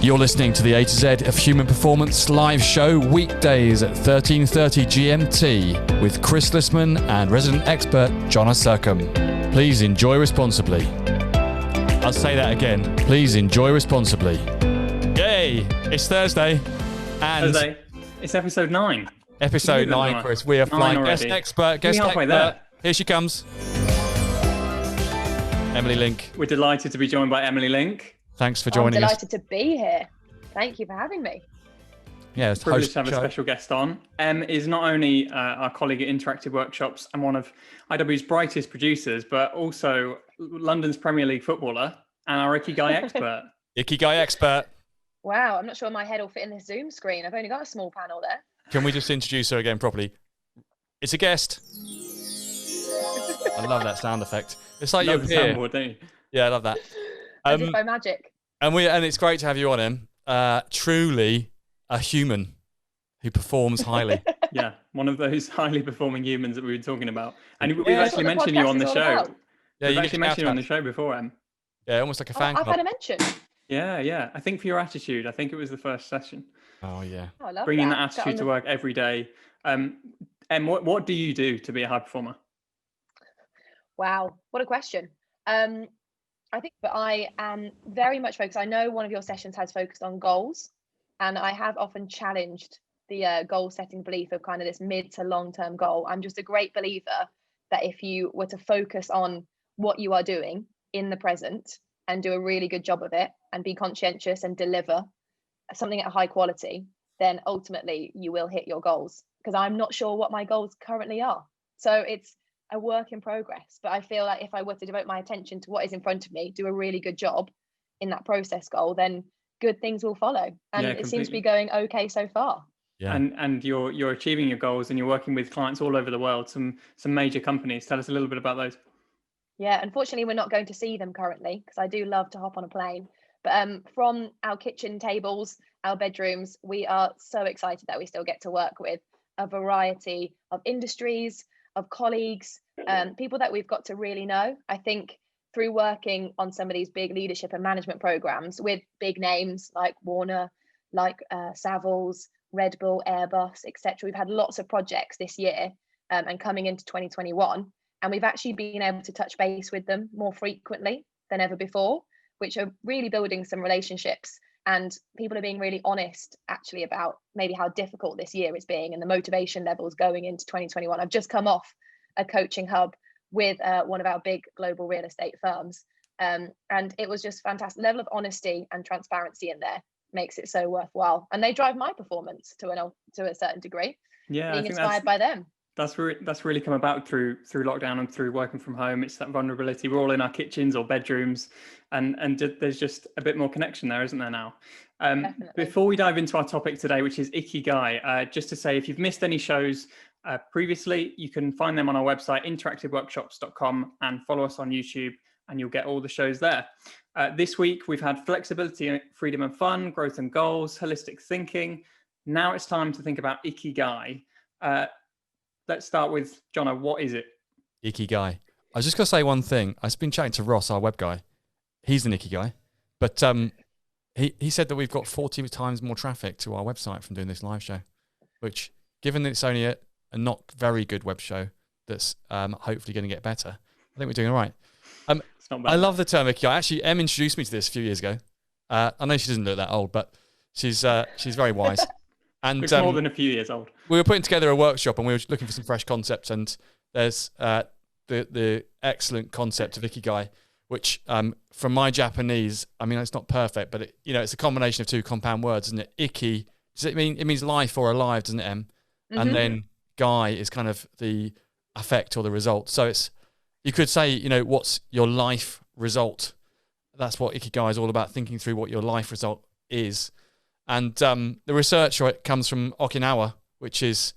You're listening to the A to Z of Human Performance live show weekdays at 13:30 GMT with Chris Lissaman and resident expert Jonna Sercombe. Please enjoy responsibly. I'll say that again. Please enjoy responsibly. Yay! It's Thursday. And Thursday. It's episode 9. Episode 9, Chris. We are flying. Guest expert. Here she comes. Emily Link. We're delighted to be joined by Emily Link. Thanks for joining us. I'm delighted to be here. Thank you for having me. Yeah, it's privileged to have a special guest on. Em is not only our colleague at Interactive Workshops and one of IW's brightest producers, but also London's Premier League footballer and our Ikigai expert. Ikigai expert. Wow, I'm not sure my head will fit in this Zoom screen. I've only got a small panel there. Can we just introduce her again properly? It's a guest. I love that sound effect. It's like you're here. Soundboard, don't you? Yeah, I love that. As if by magic. And it's great to have you on, him. Truly a human who performs highly. Yeah, one of those highly performing humans that we were talking about. And we've actually mentioned you on the show. Yeah, we've actually mentioned you on the show before, Em. Yeah, almost like a fan club. I've had a mention. Yeah. I think for your attitude, I think it was the first session. Oh, yeah. I love bringing that attitude to work every day. Em, what do you do to be a high performer? Wow, what a question. I think that I am very much focused. I know one of your sessions has focused on goals, and I have often challenged the goal setting belief of kind of this mid to long term goal. I'm just a great believer that if you were to focus on what you are doing in the present and do a really good job of it and be conscientious and deliver something at high quality, then ultimately you will hit your goals, because I'm not sure what my goals currently are. So it's a work in progress, but I feel like if I were to devote my attention to what is in front of me, do a really good job in that process goal, then good things will follow. And it seems to be going okay so far. Yeah. And you're achieving your goals, and you're working with clients all over the world, some major companies. Tell us a little bit about those. Yeah, unfortunately we're not going to see them currently, because I do love to hop on a plane. But from our kitchen tables, our bedrooms, we are so excited that we still get to work with a variety of industries, of colleagues, people that we've got to really know. I think through working on some of these big leadership and management programs with big names like Warner, like Savills, Red Bull, Airbus, etc., we've had lots of projects this year and coming into 2021, and we've actually been able to touch base with them more frequently than ever before, which are really building some relationships. And people are being really honest actually about maybe how difficult this year is being and the motivation levels going into 2021. I've just come off a coaching hub with one of our big global real estate firms. And it was just fantastic. The level of honesty and transparency in there makes it so worthwhile. And they drive my performance to a certain degree. Yeah, being inspired by them. That's really come about through lockdown and through working from home. It's that vulnerability. We're all in our kitchens or bedrooms, and there's just a bit more connection there, isn't there now? Before we dive into our topic today, which is Ikigai, just to say, if you've missed any shows previously, you can find them on our website, interactiveworkshops.com, and follow us on YouTube, and you'll get all the shows there. This week, we've had flexibility, freedom and fun, growth and goals, holistic thinking. Now it's time to think about Ikigai. Let's start with Jonna. What is it? Ikigai. I was just going to say one thing. I've been chatting to Ross, our web guy. He's an Ikigai. But he said that we've got 40 times more traffic to our website from doing this live show, which, given that it's only a not very good web show that's hopefully going to get better, I think we're doing all right. It's not bad. I love the term Ikigai. Actually, Em introduced me to this a few years ago. I know she doesn't look that old, but she's very wise. And it's more than a few years old. We were putting together a workshop and we were looking for some fresh concepts, and there's the excellent concept of Ikigai, which from my Japanese, I mean, it's not perfect, but it's a combination of two compound words, isn't it? Iki, does it means life or alive, doesn't it, Em? Mm-hmm. And then Gai is kind of the effect or the result. So you could say, what's your life result? That's what Ikigai is all about, thinking through what your life result is. And the research comes from Okinawa, which is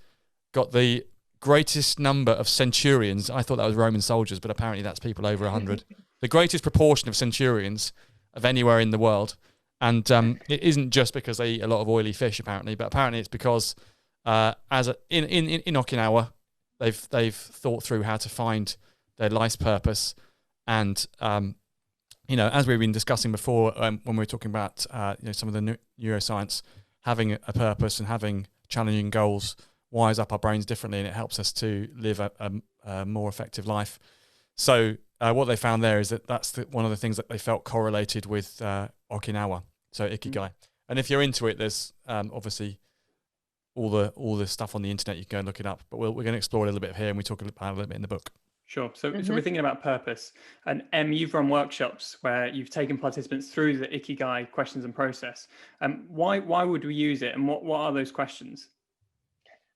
got the greatest number of centurions. I thought that was Roman soldiers, but apparently that's people over 100. The greatest proportion of centurions of anywhere in the world. And it isn't just because they eat a lot of oily fish, apparently, but apparently it's because in Okinawa, they've thought through how to find their life's purpose and as we've been discussing before, when we were talking about some of the neuroscience, having a purpose and having challenging goals wires up our brains differently, and it helps us to live a more effective life. So what they found there is that's one of the things that they felt correlated with Okinawa, so Ikigai. And if you're into it, there's obviously all the stuff on the internet. You can go and look it up. But we're going to explore a little bit here, and we talk about it a little bit in the book. Sure. So we're thinking about purpose. And you've run workshops where you've taken participants through the Ikigai questions and process. Why would we use it, and what are those questions?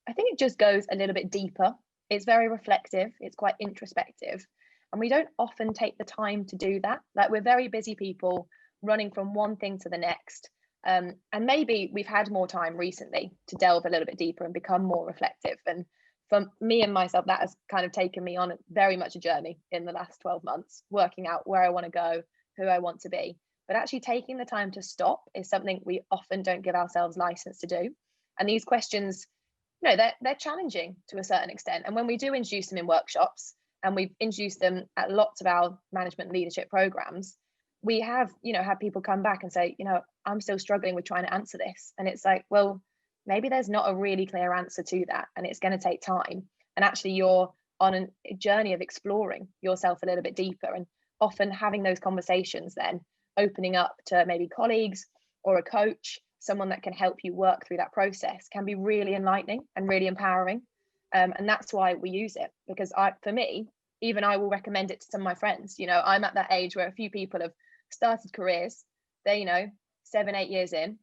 I think it just goes a little bit deeper. It's very reflective. It's quite introspective. And we don't often take the time to do that. Like, we're very busy people running from one thing to the next. And maybe we've had more time recently to delve a little bit deeper and become more reflective. And for me and myself, that has kind of taken me on very much a journey in the last 12 months, working out where I want to go, who I want to be. But actually taking the time to stop is something we often don't give ourselves license to do. And these questions, they're challenging to a certain extent. And when we do introduce them in workshops, and we've introduced them at lots of our management leadership programs, we have people come back and say, I'm still struggling with trying to answer this. And it's like, well, maybe there's not a really clear answer to that, and it's going to take time. And actually you're on a journey of exploring yourself a little bit deeper, and often having those conversations, then opening up to maybe colleagues or a coach, someone that can help you work through that process, can be really enlightening and really empowering. And that's why we use it, because for me, even I will recommend it to some of my friends. I'm at that age where a few people have started careers. They're 7-8 years in,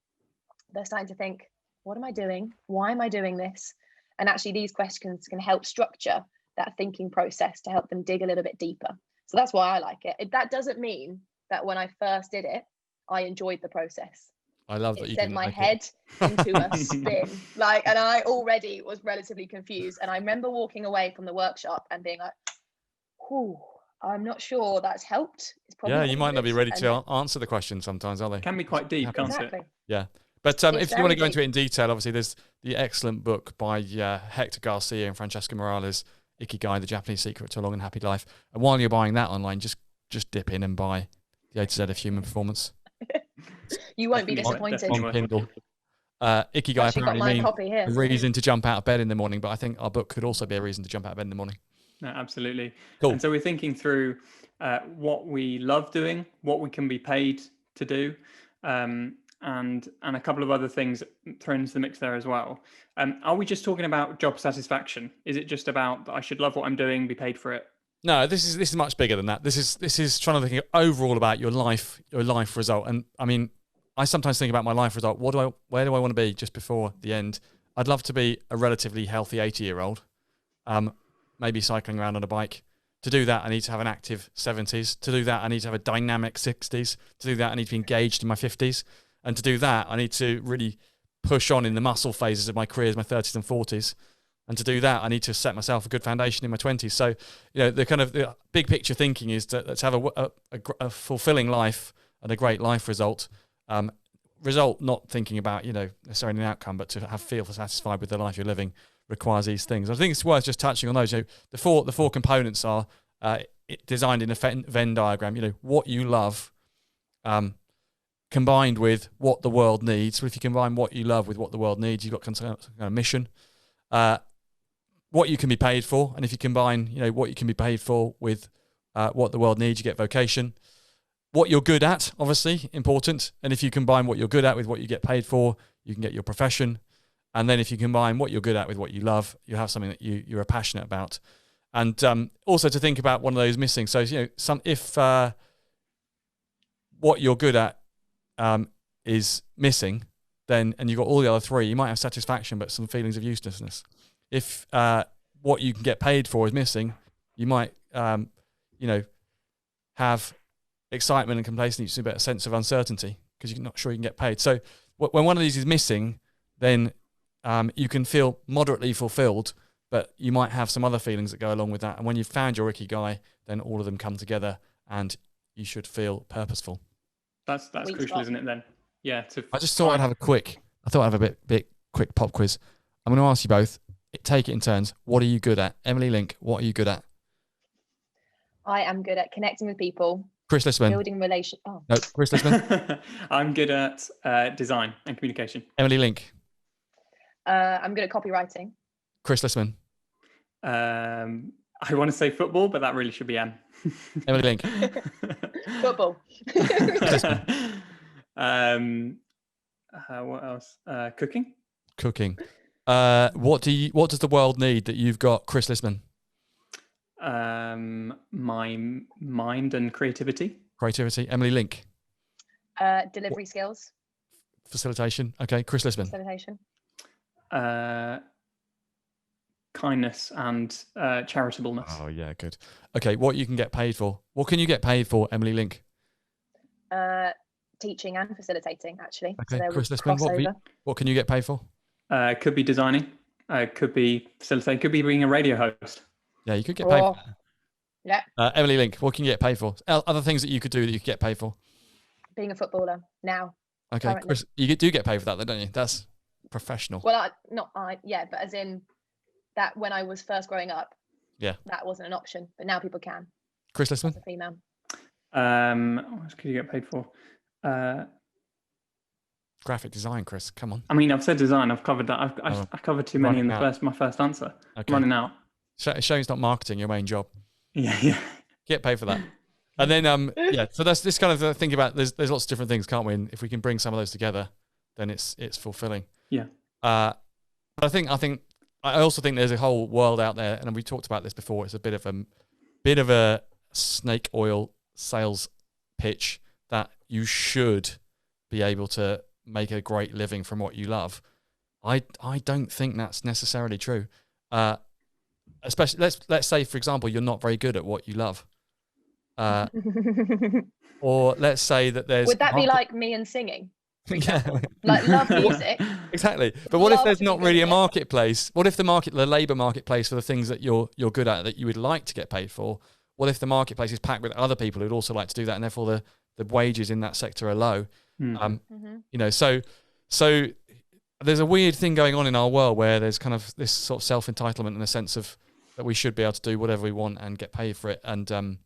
they're starting to think, what am I doing? Why am I doing this? And actually these questions can help structure that thinking process to help them dig a little bit deeper. So that's why I like it. That doesn't mean that when I first did it, I enjoyed the process. I love that you sent my head into a spin, and I already was relatively confused. And I remember walking away from the workshop and being like, I'm not sure that's helped. It's probably you might not be ready to answer the question sometimes, are they? Can be quite deep, can't exactly. it? Yeah. But if you want to go into it in detail, obviously there's the excellent book by Hector Garcia and Francesca Morales, Ikigai, The Japanese Secret to a Long and Happy Life. And while you're buying that online, just dip in and buy The A to Z of Human Performance. You won't be disappointed. On Kindle. Ikigai apparently means a reason to jump out of bed in the morning, but I think our book could also be a reason to jump out of bed in the morning. No, absolutely. Cool. And so we're thinking through what we love doing, what we can be paid to do, and a couple of other things thrown into the mix there as well. Are we just talking about job satisfaction? Is it just about I should love what I'm doing, be paid for it? No, this is much bigger than that. This is trying to think overall about your life result. And I mean, I sometimes think about my life result. Where do I want to be just before the end? I'd love to be a relatively healthy 80-year-old, maybe cycling around on a bike. To do that, I need to have an active 70s. To do that, I need to have a dynamic 60s. To do that, I need to be engaged in my 50s. And to do that, I need to really push on in the muscle phases of my careers, my 30s and 40s. And to do that, I need to set myself a good foundation in my 20s. So, the kind of the big picture thinking is that let's have a fulfilling life and a great life result. Result, not thinking about, necessarily an outcome, but to feel satisfied with the life you're living requires these things. I think it's worth just touching on those. The four components are designed in a Venn diagram. What you love, combined with what the world needs. So if you combine what you love with what the world needs, you've got kind of a mission. What you can be paid for, and if you combine, what you can be paid for with what the world needs, you get vocation. What you're good at, obviously, important. And if you combine what you're good at with what you get paid for, you can get your profession. And then if you combine what you're good at with what you love, you have something that you're passionate about. And also to think about one of those missing. So, if what you're good at is missing, then, and you've got all the other three, you might have satisfaction, but some feelings of uselessness. If what you can get paid for is missing, you might, have excitement and complacency, but a sense of uncertainty because you're not sure you can get paid. So when one of these is missing, then you can feel moderately fulfilled, but you might have some other feelings that go along with that. And when you've found your Ikigai, then all of them come together and you should feel purposeful. That's crucial, isn't it then? Yeah. I just thought I'd have a bit quick pop quiz. I'm going to ask you both, take it in turns. What are you good at? Emily Link, what are you good at? I am good at connecting with people, Chris Lissaman. Building relation. Oh, No, Chris Lissaman. I'm good at design and communication. Emily Link. I'm good at copywriting. Chris Lissaman. I want to say football, but that really should be Em. Emily Link. Football. What else? Cooking. Cooking. What does the world need that you've got, Chris Lissaman? My mind and creativity. Creativity. Emily Link. Delivery skills. Facilitation. Okay, Chris Lissaman. Facilitation. Kindness and charitableness. Oh yeah, good. Okay, what you can get paid for? What can you get paid for, Emily Link? Teaching and facilitating, actually. Okay, so Chris Lissaman. What can you get paid for? Could be designing. Could be facilitating. Could be being a radio host. Yeah, you could get paid. Yeah. Emily Link, what can you get paid for? Other things that you could do that you could get paid for? Being a footballer now. Okay, currently. Chris, you do get paid for that, though, don't you? That's professional. Well, but as in that when I was first growing up, yeah, that wasn't an option, but now people can. Chris Lissaman? As a female. What else could you get paid for? Graphic design, Chris. Come on. I mean, I've said design. I've covered that. I covered too many in my first answer. Okay. I'm running out. Showing it's not marketing your main job. Yeah. Get paid for that. And then so that's this kind of think about. There's lots of different things, can't we? And if we can bring some of those together, then it's fulfilling. Yeah. But I also think there's a whole world out there, and we talked about this before. It's a bit of a snake oil sales pitch that you should be able to make a great living from what you love. I don't think that's necessarily true. Especially let's say, for example, you're not very good at what you love. Or let's say that there's... Would that be like me and singing? Yeah. Like love music. Exactly. But what if there's not really a marketplace? What if the labour marketplace for the things that you're good at that you would like to get paid for? What if the marketplace is packed with other people who'd also like to do that, and therefore the wages in that sector are low? So there's a weird thing going on in our world where there's kind of this sort of self-entitlement in a sense of that we should be able to do whatever we want and get paid for it and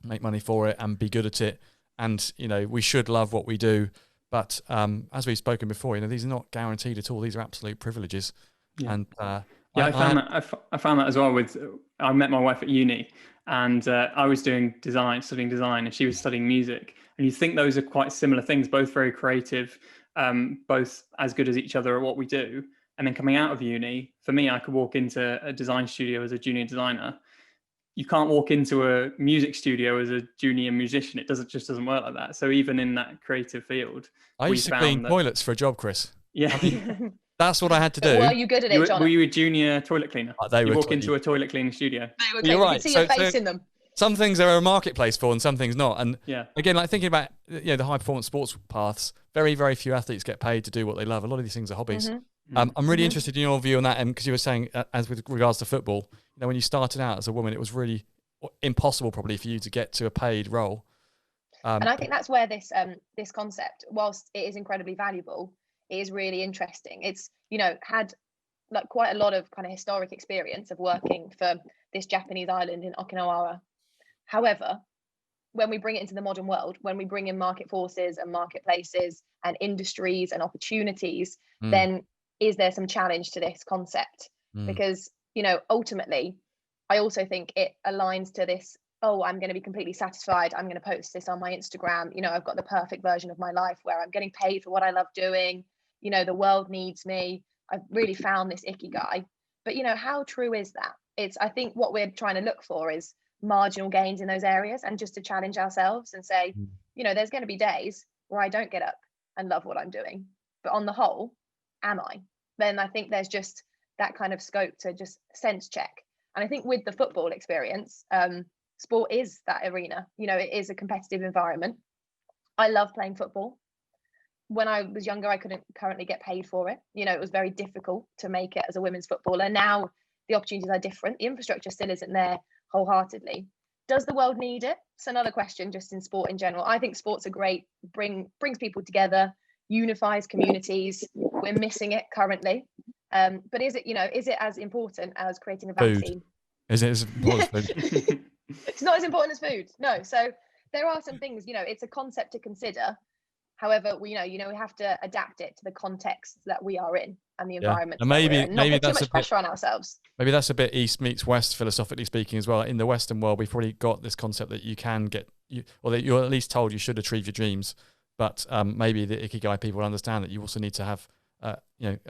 make money for it and be good at it. And, we should love what we do. But as we've spoken before, these are not guaranteed at all. These are absolute privileges. Yeah. And I found that as well. I met my wife at uni, and I was studying design, and she was studying music. And you think those are quite similar things, both very creative, both as good as each other at what we do. And then coming out of uni, for me, I could walk into a design studio as a junior designer. You can't walk into a music studio as a junior musician. It just doesn't work like that. So even in that creative field, I used to clean toilets for a job, Chris. Yeah. That's what I had to do. Were you good at it, Jonna? Were you a junior toilet cleaner? You walk into a toilet cleaning studio. You're right. You could see your face in them. Some things there are a marketplace for and some things not. And yeah. Again, like thinking about the high performance sports paths, very, very few athletes get paid to do what they love. A lot of these things are hobbies. Mm-hmm. I'm really interested in your view on that, because you were saying, as with regards to football, when you started out as a woman, it was really impossible probably for you to get to a paid role. And I think that's where this concept, whilst it is incredibly valuable, it is really interesting. It's had like quite a lot of kind of historic experience of working for this Japanese island in Okinawa. However, when we bring it into the modern world, when we bring in market forces and marketplaces and industries and opportunities, then is there some challenge to this concept? Because ultimately, I also think it aligns to this, I'm going to be completely satisfied. I'm going to post this on my Instagram. I've got the perfect version of my life where I'm getting paid for what I love doing. The world needs me. I've really found this Ikigai. But, how true is that? I think what we're trying to look for is marginal gains in those areas, and just to challenge ourselves and say, there's going to be days where I don't get up and love what I'm doing. But on the whole, am I? Then I think there's just that kind of scope to just sense check. And I think with the football experience, sport is that arena. It is a competitive environment. I love playing football. When I was younger, I couldn't currently get paid for it. It was very difficult to make it as a women's footballer. Now the opportunities are different. The infrastructure still isn't there wholeheartedly. Does the world need it? It's another question just in sport in general. I think sports are great, brings people together, unifies communities. We're missing it currently. But is it as important as creating a vaccine? Is it as important as food? It's not as important as food. No. So there are some things, it's a concept to consider. However, we have to adapt it to the context that we are in and the environment. And that we're in. Not maybe put too that's much pressure on ourselves. Maybe that's a bit East meets West, philosophically speaking, as well. In the Western world, we've probably got this concept that you can or that you're at least told you should achieve your dreams. But maybe the Ikigai people understand that you also need to have, a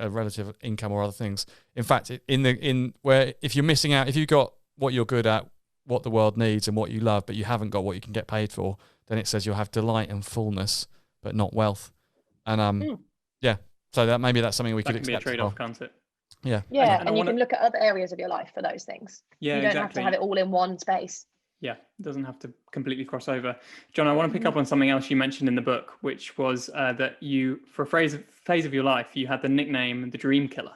relative income or other things. In fact, if you're missing out, if you've got what you're good at, what the world needs, and what you love, but you haven't got what you can get paid for, then it says you'll have delight and fullness, but not wealth. And so that's something we could expect. That can be a trade-off, can't it? Yeah. Yeah, and you can look at other areas of your life for those things. Yeah, you don't have to have it all in one space. Yeah, it doesn't have to completely cross over. John, I want to pick up on something else you mentioned in the book, which was that you, for a phase of your life, you had the nickname the Dream Killer.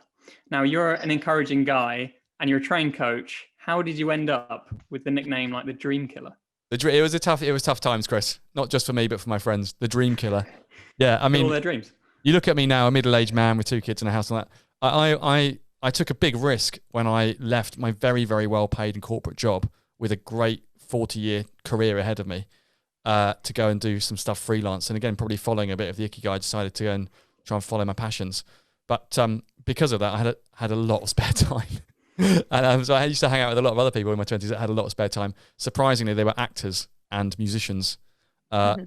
Now, you're an encouraging guy and you're a trained coach. How did you end up with the nickname like the Dream Killer? It was tough times, Chris. Not just for me, but for my friends. The Dream Killer. Yeah, I mean, all their dreams. You look at me now, a middle-aged man with 2 kids and a house and that. I took a big risk when I left my very, very well-paid and corporate job with a great 40-year career ahead of me to go and do some stuff freelance. And again, probably following a bit of the Ikigai, I decided to go and try and follow my passions. But because of that, I had a lot of spare time. And so I used to hang out with a lot of other people in my 20s that had a lot of spare time. Surprisingly, they were actors and musicians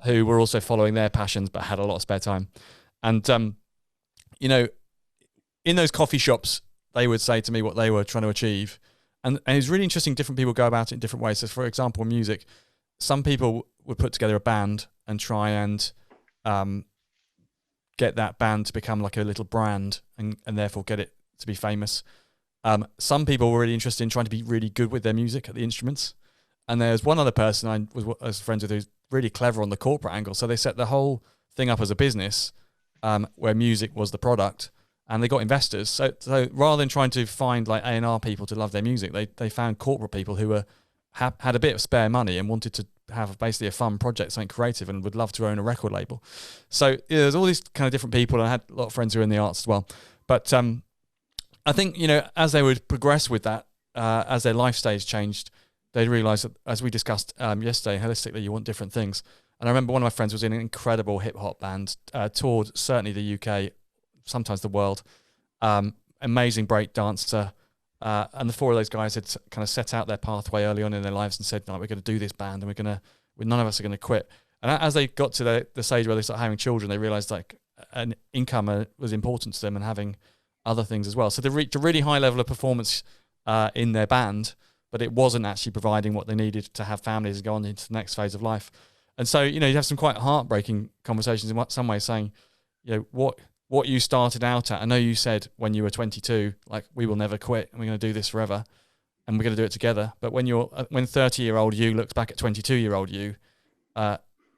who were also following their passions but had a lot of spare time. And, in those coffee shops, they would say to me what they were trying to achieve. And it's really interesting, different people go about it in different ways. So, for example, music, some people would put together a band and try and get that band to become like a little brand and therefore get it to be famous. Some people were really interested in trying to be really good with their music at the instruments. And there's one other person I was friends with who's really clever on the corporate angle. So they set the whole thing up as a business where music was the product, and they got investors. So rather than trying to find like A&R people to love their music, they found corporate people who had a bit of spare money and wanted to have basically a fun project, something creative, and would love to own a record label. So there's all these kind of different people, and I had a lot of friends who are in the arts as well. But I think, as they would progress with that, as their life stage changed, they realised that, as we discussed yesterday, holistically, you want different things. And I remember one of my friends was in an incredible hip-hop band, toured certainly the UK, sometimes the world, amazing break dancer. And the 4 of those guys had kind of set out their pathway early on in their lives and said, no, we're going to do this band and none of us are going to quit. And as they got to the stage where they started having children, they realised like an income was important to them and having other things as well. So they reached a really high level of performance in their band, but it wasn't actually providing what they needed to have families and go on into the next phase of life. And so, you have some quite heartbreaking conversations in some ways saying, what you started out at. I know you said when you were 22, like, we will never quit and we're going to do this forever and we're going to do it together. But when 30-year-old you looks back at 22-year-old you,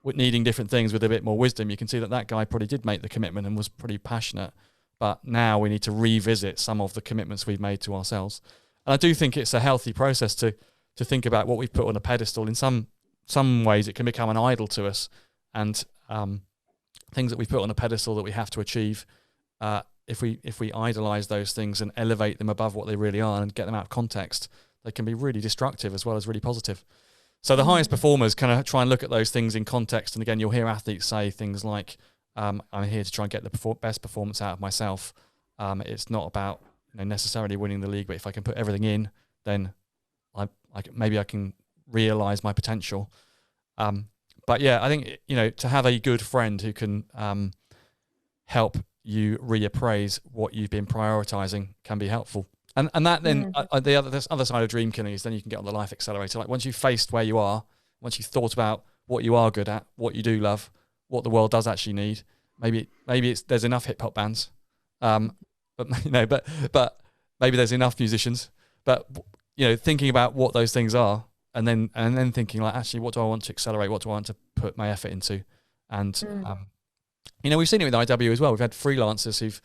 needing different things with a bit more wisdom, you can see that guy probably did make the commitment and was pretty passionate. But now we need to revisit some of the commitments we've made to ourselves. And I do think it's a healthy process to think about what we've put on a pedestal. In some ways, it can become an idol to us. And things that we put on a pedestal that we have to achieve, if we idolize those things and elevate them above what they really are and get them out of context, they can be really destructive as well as really positive. So the highest performers kind of try and look at those things in context. And again, you'll hear athletes say things like, I'm here to try and get the best performance out of myself. It's not about necessarily winning the league, but if I can put everything in, then maybe I can realize my potential. But yeah, I think, to have a good friend who can help you reappraise what you've been prioritizing can be helpful. And that then, the other side of dream killing is then you can get on the life accelerator. Like, once you've faced where you are, once you've thought about what you are good at, what you do love, what the world does actually need, maybe there's enough hip hop bands, but maybe there's enough musicians. But thinking about what those things are, and then thinking like, actually, what do I want to accelerate? What do I want to put my effort into? And we've seen it with IW as well. We've had freelancers who've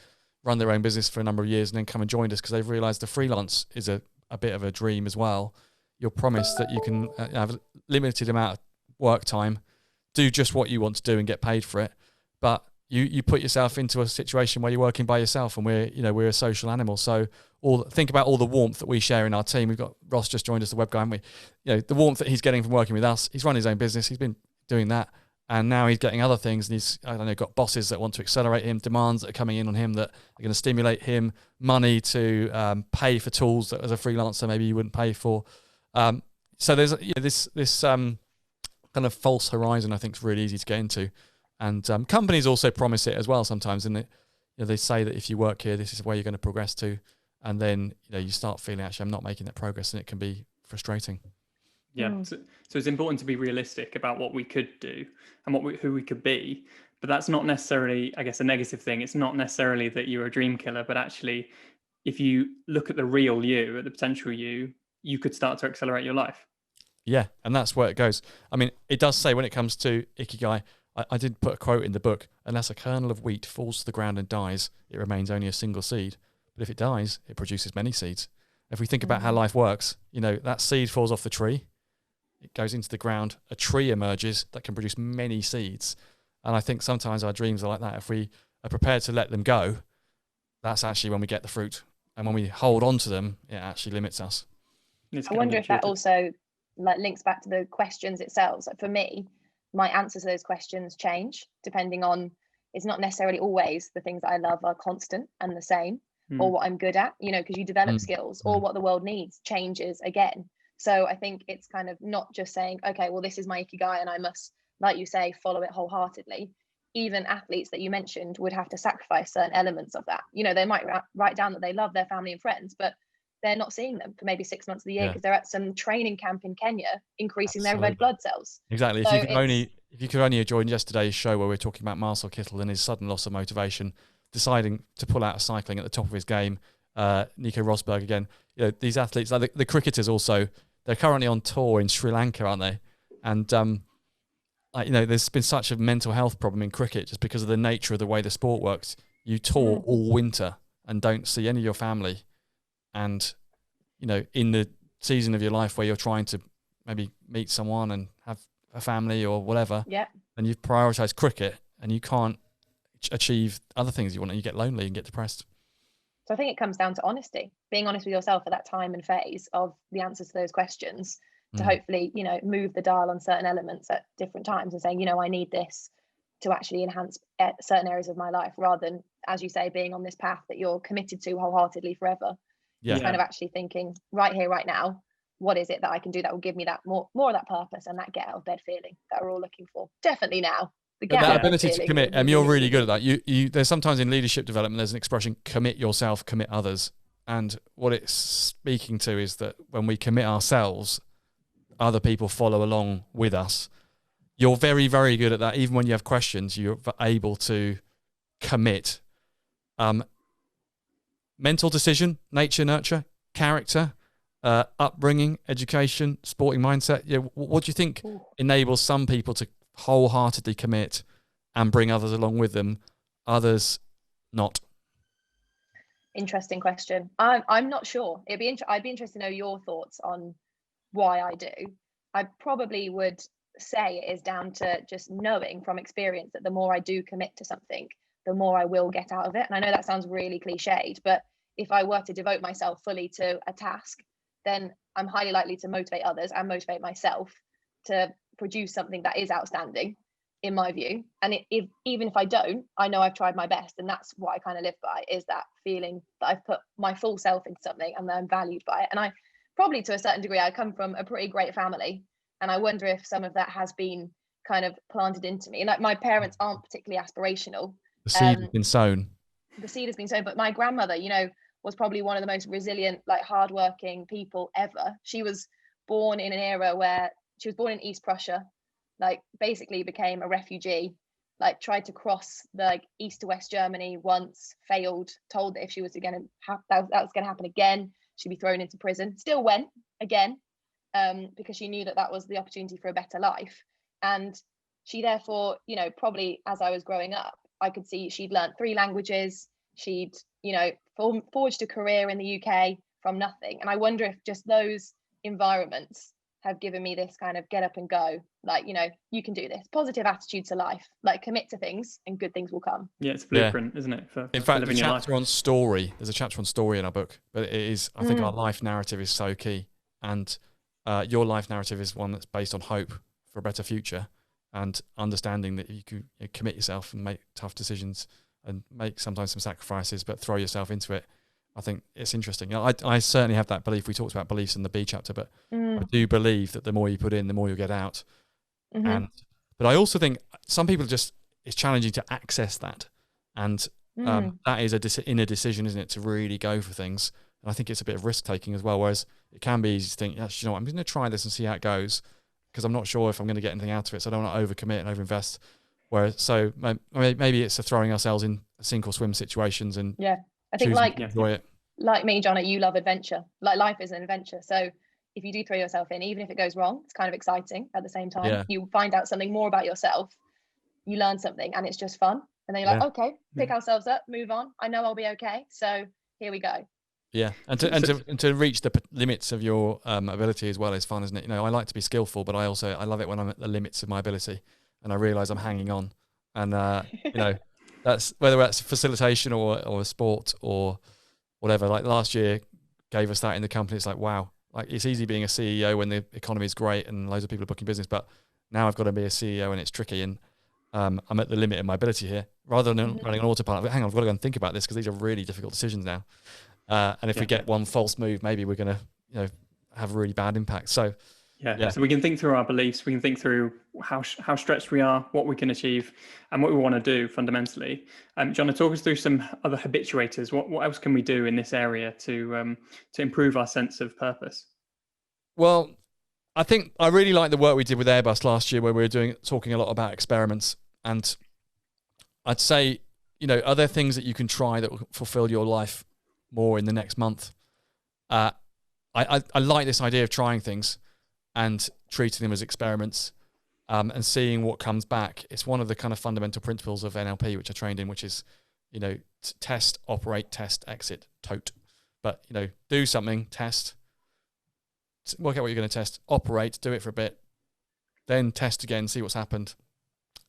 run their own business for a number of years and then come and joined us because they've realised the freelance is a bit of a dream as well. You're promised that you can have a limited amount of work time, do just what you want to do and get paid for it. But you put yourself into a situation where you're working by yourself, and we're a social animal. So think about all the warmth that we share in our team. We've got Ross just joined us, the web guy, haven't we? The warmth that he's getting from working with us. He's run his own business. He's been doing that. And now he's getting other things, and he's, I don't know, got bosses that want to accelerate him, demands that are coming in on him that are going to stimulate him, money to pay for tools that as a freelancer maybe you wouldn't pay for. So there's this kind of false horizon I think is really easy to get into. And companies also promise it as well sometimes, and they say that if you work here, this is where you're going to progress to. And then you start feeling, actually, I'm not making that progress, and it can be frustrating. Yeah, so it's important to be realistic about what we could do and who we could be. But that's not necessarily, I guess, a negative thing. It's not necessarily that you're a dream killer, but actually, if you look at the real you, at the potential you could start to accelerate your life. Yeah, and that's where it goes. I mean, it does say when it comes to Ikigai, I did put a quote in the book, unless a kernel of wheat falls to the ground and dies, it remains only a single seed. But if it dies, it produces many seeds. If we think about how life works, that seed falls off the tree, it goes into the ground, a tree emerges that can produce many seeds. And I think sometimes our dreams are like that. If we are prepared to let them go, that's actually when we get the fruit. And when we hold on to them, it actually limits us. I wonder if that also links back to the questions itself. So for me, my answers to those questions change depending on, it's not necessarily always the things that I love are constant and the same, or what I'm good at, because you develop skills, or what the world needs changes again. So I think it's kind of not just saying, okay, well, this is my Ikigai and I must, like you say, follow it wholeheartedly. Even athletes that you mentioned would have to sacrifice certain elements of that. They might write down that they love their family and friends, but they're not seeing them for maybe 6 months of the year because they're at some training camp in Kenya increasing their red blood cells. Exactly. So if you could only have joined yesterday's show where we're talking about Marcel Kittel and his sudden loss of motivation, deciding to pull out of cycling at the top of his game, Nico Rosberg again. These athletes, like the cricketers also, they're currently on tour in Sri Lanka, aren't they? And there's been such a mental health problem in cricket just because of the nature of the way the sport works. You tour all winter and don't see any of your family. And, in the season of your life where you're trying to maybe meet someone and have a family or whatever, and you've prioritized cricket and you can't achieve other things you want, and you get lonely and get depressed. So I think it comes down to honesty, being honest with yourself at that time and phase of the answers to those questions to hopefully, move the dial on certain elements at different times and saying, I need this to actually enhance certain areas of my life, rather than, as you say, being on this path that you're committed to wholeheartedly forever. It's kind of actually thinking right here, right now, what is it that I can do that will give me that more of that purpose and that get out of bed feeling that we're all looking for? Definitely now. That ability to commit, you're really good at that. You there's sometimes in leadership development, there's an expression, commit yourself, commit others. And what it's speaking to is that when we commit ourselves, other people follow along with us. You're very, very good at that. Even when you have questions, you're able to commit. Mental decision, nature, nurture, character, upbringing, education, sporting mindset. What do you think enables some people to wholeheartedly commit and bring others along with them, others not? Interesting question. I'm not sure. I'd be interested to know your thoughts on why I do. I probably would say it is down to just knowing from experience that the more I do commit to something, the more I will get out of it. And I know that sounds really cliched, but if I were to devote myself fully to a task, then I'm highly likely to motivate others and motivate myself to produce something that is outstanding, in my view. And even if I don't, I know I've tried my best. And that's what I kind of live by, is that feeling that I've put my full self into something and that I'm valued by it. And I probably, to a certain degree, I come from a pretty great family. And I wonder if some of that has been kind of planted into me. Like, my parents aren't particularly aspirational. The seed has been sown. The seed has been sown. But my grandmother, was probably one of the most resilient, hardworking people ever. She was born in an era where she was born in East Prussia, basically became a refugee, tried to cross east to west Germany once, failed, told that if she was going to that was going to happen again, she'd be thrown into prison. Still went again, because she knew that was the opportunity for a better life. And she therefore, probably as I was growing up, I could see she'd learned 3 languages. She'd, forged a career in the UK from nothing. And I wonder if just those environments have given me this kind of get up and go, you can do this, positive attitude to life, commit to things and good things will come. Yeah, it's a blueprint, isn't it? In fact, the chapter on story, there's a chapter on story in our book, but it is, I think our life narrative is so key. And your life narrative is one that's based on hope for a better future. and understanding that you can commit yourself and make tough decisions and make sometimes some sacrifices, but throw yourself into it. I think it's interesting. You know, I certainly have that belief. We talked about beliefs in the B chapter, but I do believe that the more you put in, the more you'll get out. But I also think some people it's challenging to access that. And that is inner decision, isn't it, to really go for things. And I think it's a bit of risk taking as well, whereas it can be easy to think, you know what, I'm going to try this and see how it goes, because I'm not sure if I'm going to get anything out of it, so I don't want to overcommit and overinvest. Whereas, so maybe it's throwing ourselves in sink or swim situations and I think enjoy it. Like me, Jonna, you love adventure. Like life is an adventure. So if you do throw yourself in, even if it goes wrong, it's kind of exciting at the same time. Yeah. You find out something more about yourself, you learn something, and it's just fun. And then you're like, okay, pick ourselves up, move on. I know I'll be okay. So here we go. Yeah, and to reach the limits of your ability as well is fun, isn't it? You know, I like to be skillful, but I love it when I'm at the limits of my ability and I realise I'm hanging on. And you know, that's whether that's facilitation or a sport or whatever. Like last year gave us that in the company. It's like, wow, like it's easy being a CEO when the economy is great and loads of people are booking business, but now I've got to be a CEO and it's tricky, and I'm at the limit of my ability here. Rather than running an autopilot, hang on, I've got to go and think about this because these are really difficult decisions now. And if we get one false move, maybe we're going to, have a really bad impact. So, so we can think through our beliefs. We can think through how stretched we are, what we can achieve, and what we want to do fundamentally. Jonna, talk us through some other habituators. What else can we do in this area to improve our sense of purpose? Well, I think I really like the work we did with Airbus last year, where we were talking a lot about experiments. And I'd say, are there things that you can try that will fulfill your life more in the next month? I like this idea of trying things and treating them as experiments, and seeing what comes back. It's one of the kind of fundamental principles of NLP, which I trained in, which is, test, operate, test, exit, tote. But, do something, test, work out what you're going to test, operate, do it for a bit, then test again, see what's happened.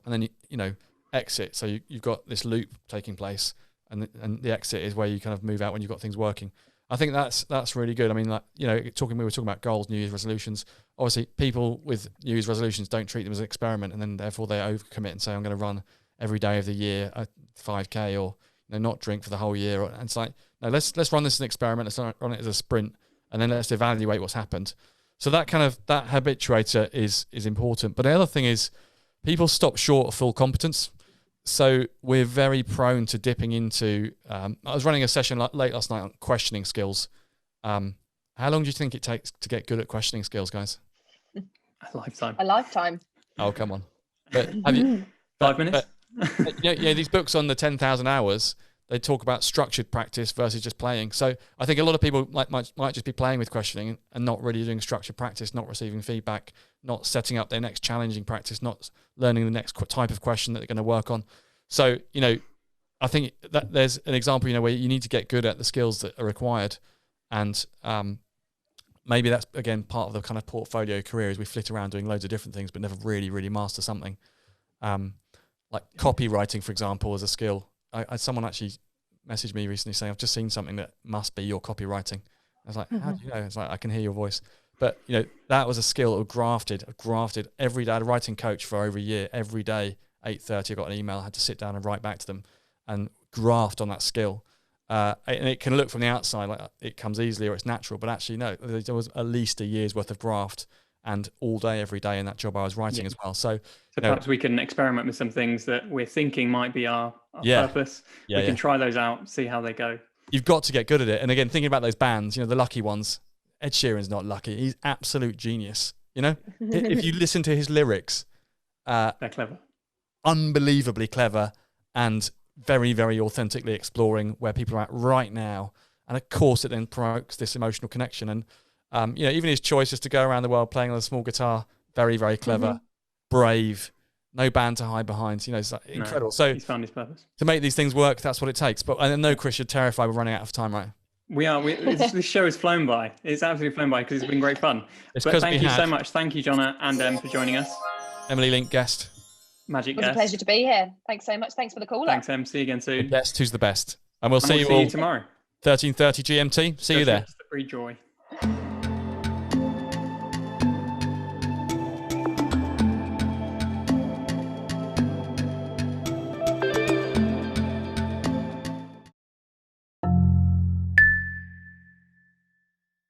And then, exit. So you've got this loop taking place, and the exit is where you kind of move out when you've got things working. I think that's really good. I mean, we were talking about goals, New Year's resolutions. Obviously, people with New Year's resolutions don't treat them as an experiment, and then therefore they overcommit and say, I'm going to run every day of the year a 5K, or not drink for the whole year. And it's like, no, let's run this as an experiment. Let's run it as a sprint, and then let's evaluate what's happened. So that habituator is important. But the other thing is, people stop short of full competence. So we're very prone to dipping into, I was running a session late last night on questioning skills. How long do you think it takes to get good at questioning skills, guys? A lifetime. Oh, come on. But have you, 5 minutes? But, these books on the 10,000 hours, they talk about structured practice versus just playing. So I think a lot of people might just be playing with questioning and not really doing structured practice, not receiving feedback, not setting up their next challenging practice, not learning the next type of question that they're going to work on. So, I think that there's an example, where you need to get good at the skills that are required. And maybe that's, again, part of the kind of portfolio career, is we flit around doing loads of different things, but never really, really master something. Like copywriting, for example, is a skill. Someone actually messaged me recently saying, I've just seen something that must be your copywriting. I was like, how do you know? It's like, I can hear your voice. But, that was a skill of grafted every day. I had a writing coach for over a year. Every day, 8:30, I got an email. I had to sit down and write back to them and graft on that skill. And it can look from the outside like it comes easily or it's natural, but actually, no, there was at least a year's worth of graft, and all day, every day in that job I was writing as well. So perhaps we can experiment with some things that we're thinking might be our purpose. We can try those out, see how they go. You've got to get good at it. And again, thinking about those bands, the lucky ones, Ed Sheeran's not lucky. He's absolute genius. If you listen to his lyrics, they're clever. Unbelievably clever, and very, very authentically exploring where people are at right now. And of course, it then provokes this emotional connection. And, even his choices to go around the world playing on a small guitar, very, very clever, brave, no band to hide behind. It's like incredible. So he's found his purpose. To make these things work, that's what it takes. But I know, Chris, you're terrified we're running out of time, right? We are. This show has flown by. It's absolutely flown by because it's been great fun. But thank you so much. Thank you, Jonna and for joining us. Emily Link, guest. Magic guest. It was a pleasure to be here. Thanks so much. Thanks for the call. Thanks, Em. See you again soon. The best who's the best. And we'll see you all tomorrow. 13:30 GMT. See you there. The free joy.